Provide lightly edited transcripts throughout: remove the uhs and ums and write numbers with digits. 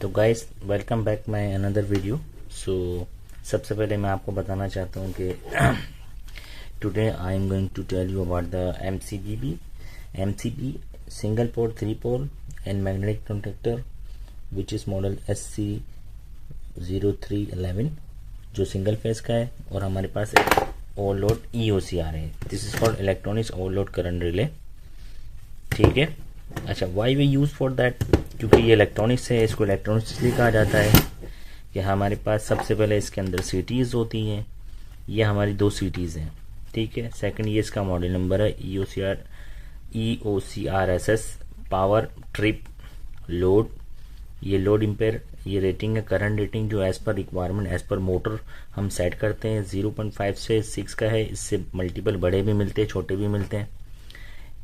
तो guys welcome back my another video. So सबसे पहले मैं आपको बताना चाहता हूँ कि today I am going to tell you about the MCB single pole 3 pole and magnetic conductor which is model SC0311 जो सिंगल फेज का है, और हमारे पास एक ओवरलोड EOCR है। This is called electronics overload current relay. ठीक है, अच्छा why we use for that, क्योंकि ये इलेक्ट्रॉनिक्स है, इसको इलेक्ट्रॉनिक्स इसलिए कहा जाता है कि हमारे पास सबसे पहले इसके अंदर सीटीज़ होती हैं। ये हमारी 2 सीटीज़ हैं, ठीक है। सेकंड, ये इसका मॉडल नंबर है EOCRSS पावर ट्रिप लोड। ये लोड इम्पेयर, ये रेटिंग है करंट रेटिंग जो as per requirement as per motor हम सेट करते हैं। 0.5 से 6 का है, इससे मल्टीपल बड़े भी मिलते हैं, छोटे भी मिलते हैं।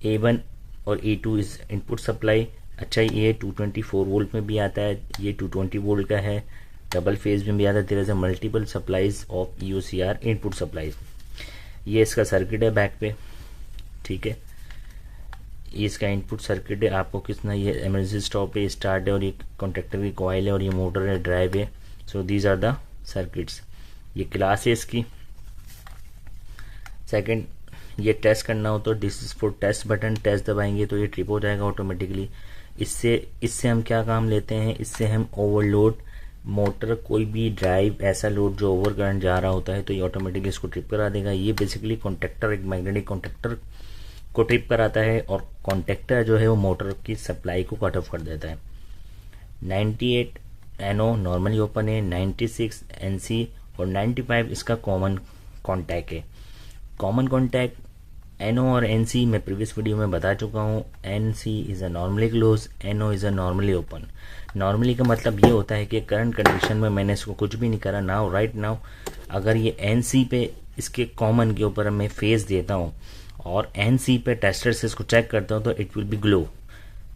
A1 और A2 इज इनपुट सप्लाई। अच्छा, ये 224 वोल्ट में भी आता है, ये 220 वोल्ट का है, डबल फेज में भी आता है। There is a multiple supplies of EOCR input supplies. ये इसका सर्किट है बैक पे, ठीक है। ये इसका इनपुट सर्किट है। आपको कितना, ये इमरजेंसी स्टॉप है, स्टार्ट है, और ये कॉन्टेक्टर की कॉइल है, और ये मोटर है, ड्राइव है। So these are the circuits. ये क्लास है इसकी। सेकंड, ये टेस्ट करना हो तो this is for test button, test दबाएंगे तो ये ट्रिप हो जाएगा ऑटोमेटिकली। इससे हम क्या काम लेते हैं, इससे हम ओवरलोड मोटर, कोई भी ड्राइव ऐसा लोड जो ओवर करंट जा रहा होता है तो ये ऑटोमेटिकली इसको ट्रिप करा देगा। ये बेसिकली कॉन्टेक्टर, एक मैग्नेटिक कॉन्टेक्टर को ट्रिप कराता है, और कॉन्टेक्टर जो है वो मोटर की सप्लाई को कट ऑफ कर देता है। 98 NO नॉर्मली ओपन है, 96 NC और 95 इसका कॉमन कॉन्टैक्ट है। कॉमन कॉन्टैक्ट NO और NC मैं प्रीवियस वीडियो में बता चुका हूँ। NC is a normally close, NO is a normally open. Normally का मतलब ये होता है कि करंट कंडीशन में मैंने इसको कुछ भी नहीं करा, नाउ राइट नाउ अगर ये NC पे इसके कॉमन के ऊपर मैं फेज देता हूँ और NC पे टेस्टर से इसको चेक करता हूँ तो इट विल बी ग्लो,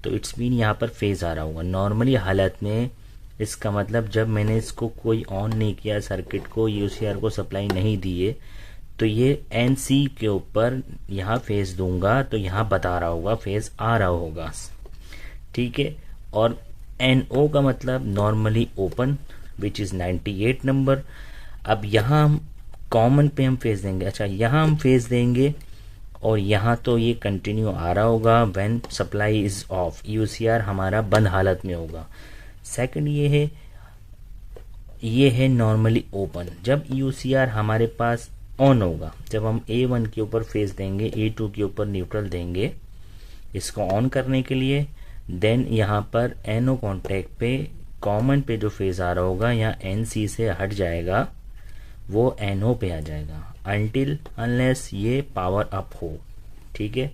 तो इट्स मीन यहाँ पर फेज आ रहा होगा। नॉर्मली हालत में इसका मतलब जब मैंने इसको कोई ऑन नहीं किया, सर्किट को, EOCR को सप्लाई नहीं दी है, तो ये NC के ऊपर यहाँ फेज दूंगा तो यहाँ बता रहा होगा फेज आ रहा होगा, ठीक है। और NO का मतलब normally open which is 98 number. अब यहाँ हम कॉमन पे हम फेज देंगे। अच्छा, यहाँ हम फेज देंगे और यहाँ तो ये कंटिन्यू आ रहा होगा when supply is of, EOCR हमारा बंद हालत में होगा। सेकंड ये है नॉर्मली ओपन, जब EOCR हमारे पास ऑन होगा, जब हम A1 के ऊपर फेज देंगे, A2 के ऊपर न्यूट्रल देंगे इसको ऑन करने के लिए, देन यहाँ पर NO कॉन्टैक्ट पे कॉमन पे जो फेज आ रहा होगा यहाँ NC से हट जाएगा, वो NO पे आ जाएगा अनटिल अनलेस ये पावर अप हो, ठीक है।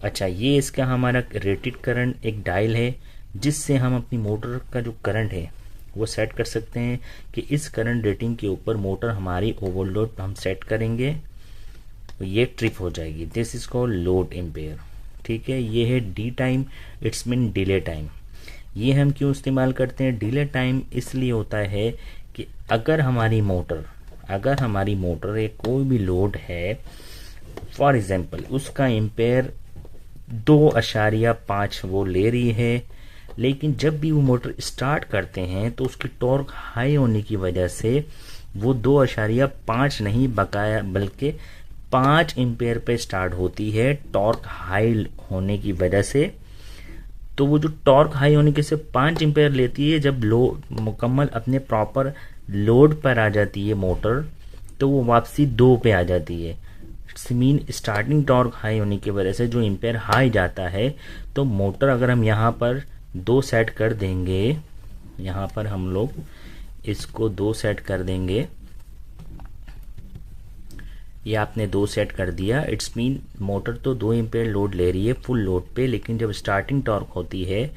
अच्छा, ये इसका हमारा रेटेड करंट एक डायल है जिससे हम अपनी मोटर का जो करंट है वो सेट कर सकते हैं कि इस करंट रेटिंग के ऊपर मोटर हमारी ओवरलोड हम सेट करेंगे तो ये ट्रिप हो जाएगी। This is called load empire, ठीक है। ये है D time, it's mean delay time. ये हम क्यों इस्तेमाल करते हैं डिले टाइम, इसलिए होता है कि अगर हमारी मोटर एक कोई भी लोड है, फॉर एग्जांपल उसका इम्पेयर 2.5 वो ले रही है, लेकिन जब भी वो मोटर स्टार्ट करते हैं तो उसकी टॉर्क हाई होने की वजह से वो 2.5 नहीं बकाया बल्कि 5 एम्पेयर पे स्टार्ट होती है टॉर्क हाई होने की वजह से। तो वो जो टॉर्क हाई होने के से 5 एम्पेयर लेती है, जब लोड मुकम्मल अपने प्रॉपर लोड पर आ जाती है मोटर तो वो वापसी 2 पे आ जाती है। मीन स्टार्टिंग टॉर्क हाई होने की वजह से जो एम्पेयर हाई जाता है, तो मोटर अगर हम यहाँ पर 2 सेट कर देंगे, यहाँ पर हम लोग इसको 2 सेट कर देंगे, ये आपने 2 सेट कर दिया, इट्स मीन मोटर तो 2 एम्पेयर लोड ले रही है फुल लोड पे, लेकिन जब स्टार्टिंग टॉर्क होती है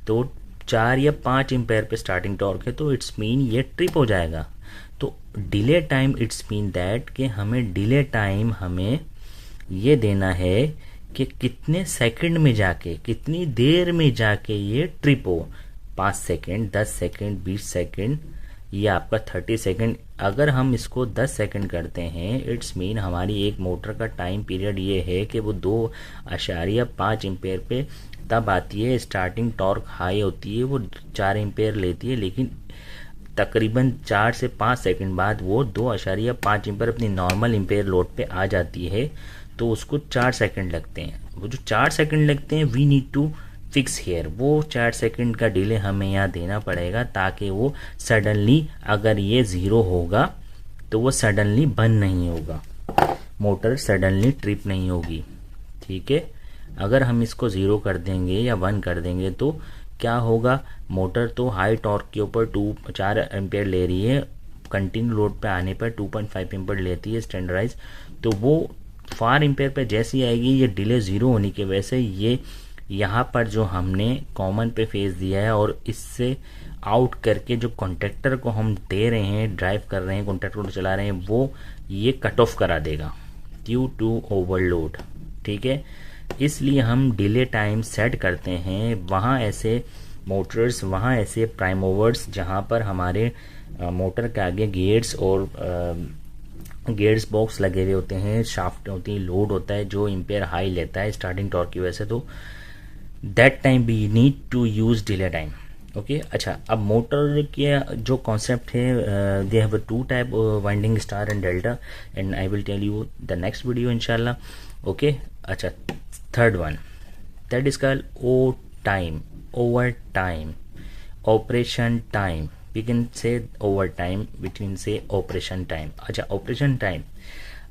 तो 4 या 5 एम्पेयर पे स्टार्टिंग टॉर्क है, तो इट्स मीन ये ट्रिप हो जाएगा। तो delay time, it's mean that कि हमें डिले टाइम हमें ये देना है कि कितने सेकंड में जाके, कितनी देर में जाके ये ट्रिप हो। 5 सेकंड, 10 सेकंड, 20 सेकंड, ये आपका 30 सेकंड। अगर हम इसको 10 सेकंड करते हैं, इट्स मीन हमारी एक मोटर का टाइम पीरियड ये है कि वो 2.5 एम्पेयर पे तब आती है, स्टार्टिंग टॉर्क हाई होती है, वो 4 एम्पेयर लेती है, लेकिन तकरीबन 4 से 5 सेकंड बाद वो 2.5 एम्पेयर अपनी नॉर्मल एम्पेयर लोड पे आ जाती है। तो उसको 4 सेकंड लगते हैं। वो जो 4 सेकंड लगते हैं, we need to fix here, वो 4 सेकंड का डिले हमें यहाँ देना पड़ेगा, ताकि वो सडनली, अगर ये 0 होगा तो वो सडनली बंद नहीं होगा, मोटर सडनली ट्रिप नहीं होगी। ठीक है, अगर हम इसको 0 कर देंगे या 1 कर देंगे तो क्या होगा, मोटर तो हाई टॉर्क के ऊपर 4 एम्पेयर ले रही है, कंटिन्यू लोड पे आने पर 2.5 एम्पेयर लेती है स्टैंडर्डाइज, तो वो 4 एम्पेयर पे जैसी आएगी, ये डिले 0 होने की वजह से ये यहाँ पर जो हमने कॉमन पे फेज दिया है और इससे आउट करके जो कॉन्ट्रैक्टर को हम दे रहे हैं, ड्राइव कर रहे हैं, कॉन्ट्रैक्टर को चला रहे हैं, वो ये कट ऑफ करा देगा ड्यू टू ओवरलोड। ठीक है, इसलिए हम डिले टाइम सेट करते हैं। वहाँ ऐसे मोटर्स, वहाँ ऐसे प्राइम मूवर्स जहाँ पर हमारे मोटर के आगे गेट्स और गेट्स बॉक्स लगे हुए होते हैं, शाफ्ट होती है, लोड होता है जो एम्पेयर हाई लेता है स्टार्टिंग टॉर्क की वजह से, तो that time we need to use delay time. Okay, अच्छा, अब मोटर के जो कॉन्सेप्ट है, they have 2 type, winding star and delta, and I will tell you the next video इंशाल्लाह। ओके, अच्छा, third one that is called O time, over time, operation time, we can say over time, we can say operation time. अच्छा, operation time,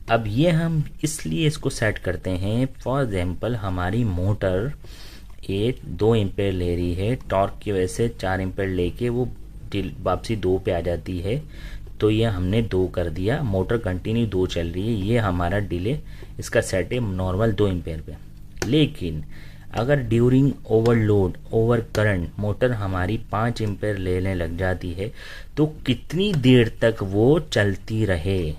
अब ये हम इसलिए इसको set करते हैं, फॉर एग्जाम्पल हमारी मोटर 2 एम्पेयर ले रही है, टॉर्क की वजह से 4 एम्पेयर लेके वो वापसी 2 पे आ जाती है, तो ये हमने 2 कर दिया, मोटर कंटिन्यू 2 चल रही है, ये हमारा डिले इसका सेट है नॉर्मल 2 एम्पेयर पे। लेकिन अगर during overload, over current motor हमारी 5 एम्पेयर लेने लग जाती है, तो कितनी देर तक वो चलती रहे,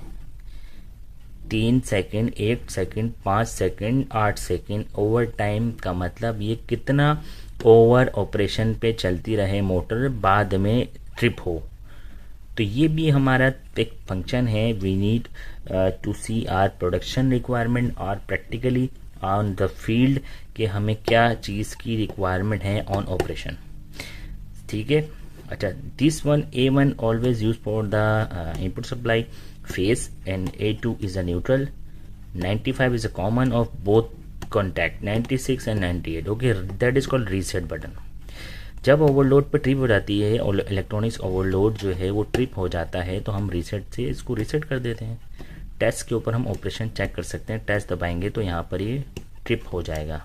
3 second, 1 second, 5 second, 8 second, over time का मतलब ये कितना ओवर ऑपरेशन पे चलती रहे मोटर, बाद में ट्रिप हो। तो ये भी हमारा एक फंक्शन है। We need to see our production requirement और प्रैक्टिकली ऑन द फील्ड कि हमें क्या चीज़ की रिक्वायरमेंट है ऑन ऑपरेशन। ठीक है, अच्छा, this one A1 always use for the input supply phase and A2 is a neutral, 95 is a common of both contact, 96 and 98. okay, that is called reset button। जब overload पे trip हो जाती है और electronics overload जो है वो trip हो जाता है, तो हम रीसेट से इसको रीसेट कर देते हैं। टेस्ट के ऊपर हम ऑपरेशन चेक कर सकते हैं, टेस्ट दबाएंगे तो यहाँ पर ये ट्रिप हो जाएगा।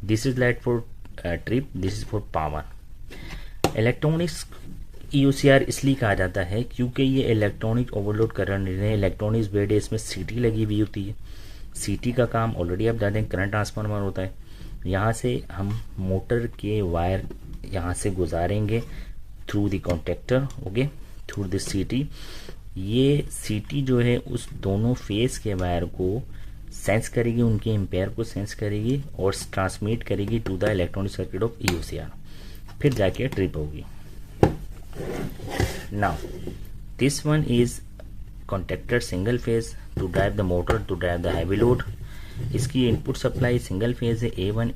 This is light for trip, this is for power. Electronics EOCR इसलिए कहा जाता है क्योंकि ये इलेक्ट्रॉनिक ओवरलोड कर रहे हैं। इलेक्ट्रॉनिक्स बेड है, इसमें सीटी लगी हुई होती है। सीटी का काम ऑलरेडी आप जानते हैं, करंट ट्रांसफार्मर होता है। यहाँ से हम मोटर के वायर यहाँ से गुजारेंगे through the contactor, okay, through the CT. ये सीटी जो है उस दोनों फेस के वायर को सेंस करेगी, उनके एम्पेयर को सेंस करेगी और ट्रांसमिट करेगी to the electronic circuit of EOCR, फिर जाके ट्रिप होगी। Now this one is contactor single phase to drive the motor to drive the heavy load। इसकी इनपुट सप्लाई सिंगल फेज है, A1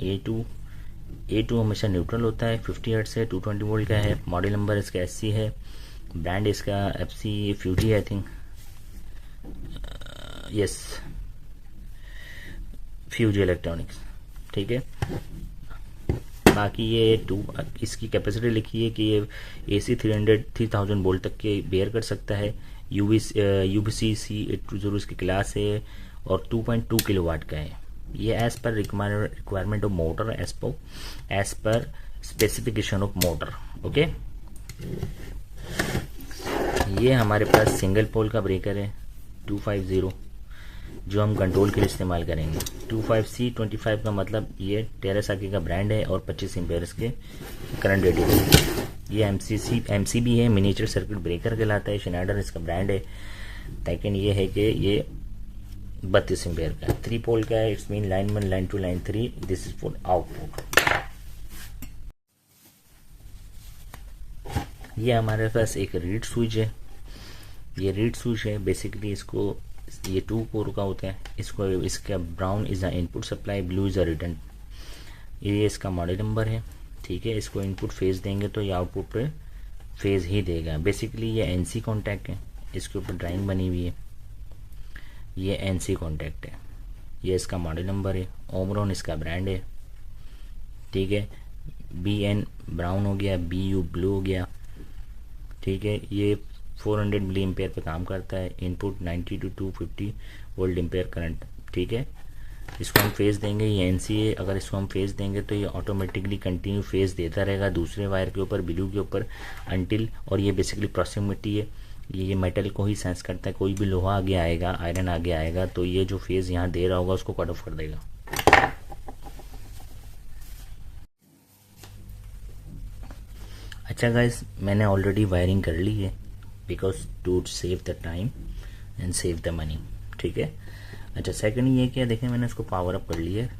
A2 हमेशा neutral होता है, 50 hertz है, 220 volt का है। मॉडल नंबर इसका SC है, ब्रांड इसका FC Fuji I think, yes, Fuji electronics. ठीक है, बाकी ये इसकी कैपेसिटी लिखी है कि ये AC 3000 वोल्ट तक के बेयर कर सकता है। UBC C820 इसकी क्लास है और 2.2 किलोवाट का है। ये as per requirement of motor, as per specification of motor. Okay, ये हमारे पास सिंगल पोल का ब्रेकर है 250, जो हम कंट्रोल के लिए इस्तेमाल करेंगे। 25C25 का मतलब ये टेरासाकी का ब्रांड है और 25 एम्पेयर्स के करंट रेटिंग है। ये MCB है, मिनिएचर सर्किट ब्रेकर कहलाता है, शिनाइडर इसका ब्रांड है। सेकेंड ये है कि ये 32 एम्पेयर का 3 पोल का है, it's mean line 1, line 2, line 3, this is for output. ये हमारे पास एक रीड स्विच है, ये रीड स्विच है बेसिकली, इसको ये 2 कोर का होता है। इसको इसका brown is the input supply, blue is the return. ये इसका मॉडल नंबर है, ठीक है। इसको इनपुट फेज देंगे तो ये आउटपुट पे फेज ही देगा। बेसिकली ये एनसी कॉन्टैक्ट है, इसके ऊपर ड्राइंग बनी हुई है, ये एनसी कॉन्टैक्ट है। ये इसका मॉडल नंबर है, ओमरॉन इसका ब्रांड है, ठीक है। BN ब्राउन हो गया, BU ब्लू हो गया, ठीक है। ये 400 मिली एम्पेयर पे काम करता है, input 90 to 250 volt ampere current, ठीक है। इसको हम फेज देंगे, ये एनसी है। अगर इसको हम फेज देंगे तो ये ऑटोमेटिकली कंटिन्यू फेज देता रहेगा दूसरे वायर के ऊपर, ब्लू के ऊपर, अंटिल। और ये बेसिकली प्रॉक्सिमिटी है, ये मेटल को ही सेंस करता है। कोई भी लोहा आगे आएगा, आयरन आगे आएगा तो ये जो फेज यहाँ दे रहा होगा उसको कट ऑफ कर देगा। अच्छा गाइस, मैंने ऑलरेडी वायरिंग कर ली है because to save the time and save the money, ठीक है। अच्छा, सेकंड ये क्या, देखें मैंने इसको पावर अप कर लिया है,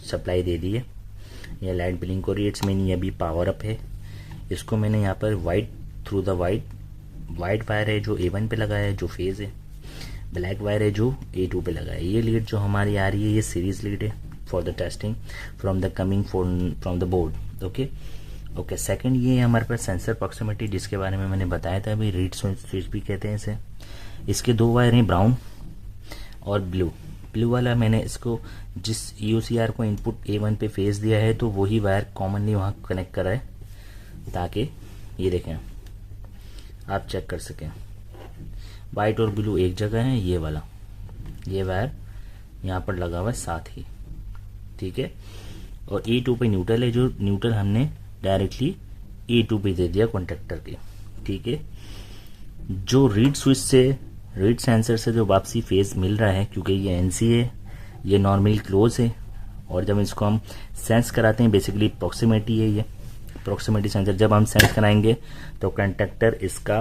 सप्लाई दे दी है। ये लाइट ब्लिंक हो रही है, इट्स मीन ये अभी पावर अप है। इसको मैंने यहाँ पर white through the white wire है जो A1 पे लगा है, जो फेज है। ब्लैक वायर है जो A2 पे लगा है। ये लीड जो हमारी आ रही है ये सीरीज लीड है for the testing from the coming from the board, okay. Second ये है हमारे पास सेंसर प्रॉक्सिमिटी, जिसके बारे में मैंने बताया था अभी, रीड स्विच भी कहते हैं इसे। इसके दो वायर हैं, ब्राउन और ब्लू वाला मैंने इसको जिस UCR को इनपुट A1 पे फेज दिया है तो वही वायर कॉमनली वहाँ कनेक्ट करा है, ताकि ये देखें आप चेक कर सकें। वाइट और ब्लू एक जगह है, ये वाला ये वायर यहाँ पर लगा हुआ है साथ ही, ठीक है। और A2 पे न्यूट्रल है, जो न्यूट्रल हमने डायरेक्टली A2 पे दे दिया कॉन्टेक्टर के, ठीक है। जो रीड स्विच से, रीड सेंसर से जो वापसी फेज मिल रहा है, क्योंकि ये NC है, ये नॉर्मली क्लोज है, और जब इसको हम सेंस कराते हैं, बेसिकली प्रॉक्सिमिटी है, ये प्रॉक्सिमिटी सेंसर जब हम सेंस कराएंगे तो कंडक्टर इसका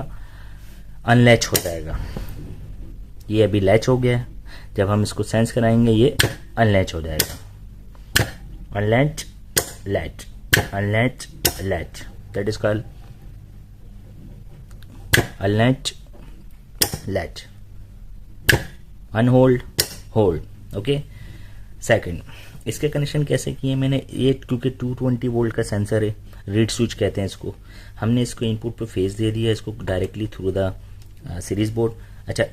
अनलैच हो जाएगा। ये अभी लैच हो गया है, जब हम इसको सेंस कराएंगे ये अनलैच हो जाएगा। Unlatch latch, unlatch latch, that is called unlatch latch, unhold hold, okay. Second, इसके कनेक्शन कैसे किए मैंने, ये क्योंकि 220 वोल्ट का सेंसर है, रीड स्विच कहते हैं इसको, हमने इसको इनपुट पे फेज दे दिया इसको directly through the series board. अच्छा,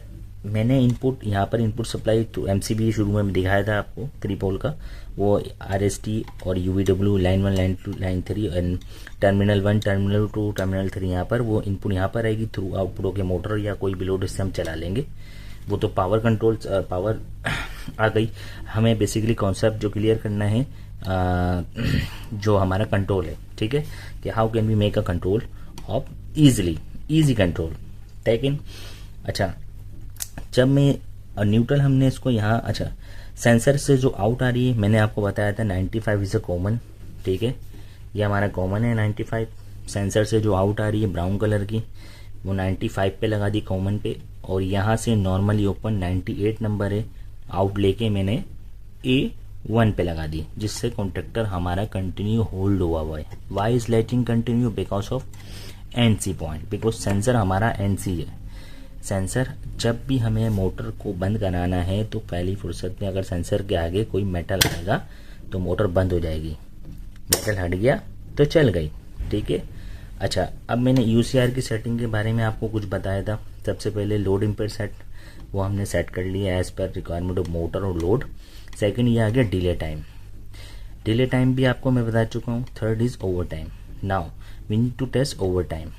मैंने इनपुट यहाँ पर इनपुट सप्लाई तो MCB शुरू में दिखाया था आपको 3 पोल का, वो RST और UVW line 1 line 2 line 3 and terminal 1 terminal 2 terminal 3, यहाँ पर वो इनपुट यहाँ पर आएगी थ्रू आउटपुट के मोटर या कोई भी लोड, इससे हम चला लेंगे। वो तो पावर कंट्रोल पावर आ गई। हमें बेसिकली कॉन्सेप्ट जो क्लियर करना है, जो हमारा कंट्रोल है, ठीक है, कि how can we make a control of easy control, लेकिन अच्छा जब मैं न्यूट्रल हमने इसको यहाँ, अच्छा सेंसर से जो आउट आ रही है मैंने आपको बताया था 95 इज अ कॉमन, ठीक है, ये हमारा कॉमन है 95। सेंसर से जो आउट आ रही है ब्राउन कलर की वो 95 पे लगा दी कॉमन पे, और यहाँ से नॉर्मली ओपन 98 नंबर है, आउट लेके मैंने A1 पे लगा दी, जिससे कॉन्ट्रैक्टर हमारा कंटिन्यू होल्ड हुआ है। Why is letting continue, because of NC point, because sensor हमारा NC है। सेंसर जब भी हमें मोटर को बंद कराना है तो पहली फुर्सत में अगर सेंसर के आगे कोई मेटल आएगा तो मोटर बंद हो जाएगी, मेटल हट गया तो चल गई, ठीक है। अच्छा, अब मैंने UCR की सेटिंग के बारे में आपको कुछ बताया था। सबसे पहले लोड इम्पेयर सेट, वो हमने सेट कर लिया as per requirement of motor और लोड। सेकंड ये आ गया डिले टाइम भी आपको मैं बता चुका हूँ। Third is over time. Now we need to test over time.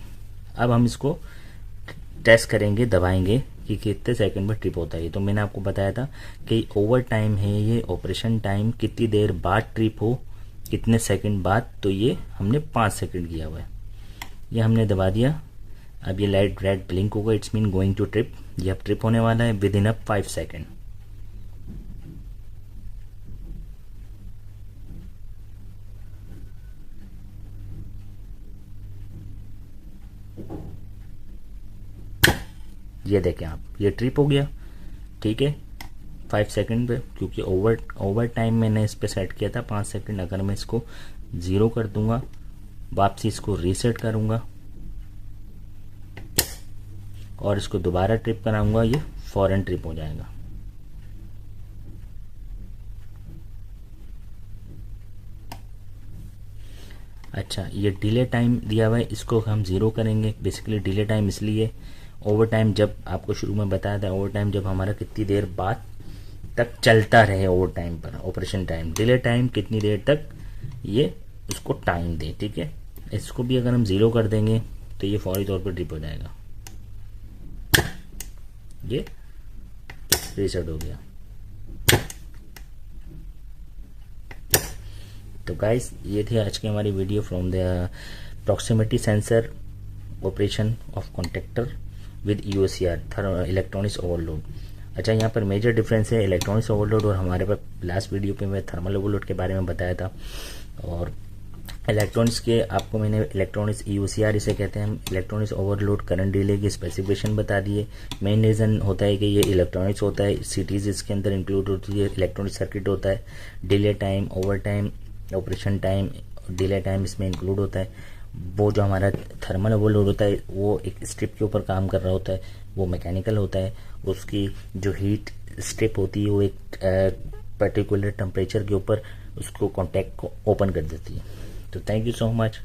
अब हम इसको टेस्ट करेंगे, दबाएंगे कि कितने सेकंड में ट्रिप होता है। तो मैंने आपको बताया था कि ओवर टाइम है ये ऑपरेशन टाइम, कितनी देर बाद ट्रिप हो, कितने सेकंड बाद, तो ये हमने 5 सेकंड किया हुआ है। ये हमने दबा दिया, अब ये लाइट रेड ब्लिंक होगा, it's mean going to trip. ये अब ट्रिप होने वाला है विद इन अ 5 सेकंड। ये देखें आप, ये ट्रिप हो गया, ठीक है 5 सेकंड पे, क्योंकि ओवर टाइम मैंने इस पे सेट किया था 5 सेकंड। अगर मैं इसको 0 कर दूंगा, वापसी इसको रीसेट करूंगा और इसको दोबारा ट्रिप कराऊंगा, ये फौरन ट्रिप हो जाएगा। अच्छा, ये डिले टाइम दिया हुआ है, इसको हम ज़ीरो करेंगे। बेसिकली डिले टाइम इसलिए, ओवर टाइम जब आपको शुरू में बताया था, ओवर टाइम जब हमारा कितनी देर बाद तक चलता रहे ओवर टाइम पर ऑपरेशन टाइम, डिले टाइम कितनी देर तक ये उसको टाइम दे, ठीक है। इसको भी अगर हम ज़ीरो कर देंगे तो ये फौरी तौर पर ट्रिप हो जाएगा, ये रीसेट हो गया। तो गाइस ये थी आज की हमारी video from the proximity sensor operation of contactor with USCR electronics overload. अच्छा, यहाँ पर मेजर डिफरेंस है इलेक्ट्रॉनिक्स ओवरलोड और हमारे पास लास्ट वीडियो पे मैं थर्मल ओवरलोड के बारे में बताया था। और इलेक्ट्रॉनिक्स के आपको मैंने इलेक्ट्रॉनिक्स यूसीआर इसे कहते हैं हम, इलेक्ट्रॉनिक्स ओवरलोड करंट डिले की स्पेसिफिकेशन बता दिए। मेन रीज़न होता है कि ये इलेक्ट्रॉनिक्स होता है, सिटीज़ इसके अंदर इंक्लूड होती है, इलेक्ट्रॉनिक सर्किट होता है, delay time, over time, operation time, delay time इसमें इंक्लूड होता है। वो जो हमारा थर्मल ओवरलोड होता है वो एक स्ट्रिप के ऊपर काम कर रहा होता है, वो मैकेनिकल होता है। उसकी जो हीट स्ट्रिप होती है वो एक पर्टिकुलर टेम्परेचर के ऊपर उसको कॉन्टैक्ट को ओपन कर देती है। तो थैंक यू सो मच,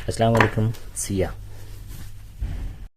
अस्सलाम वालेकुम, सिया।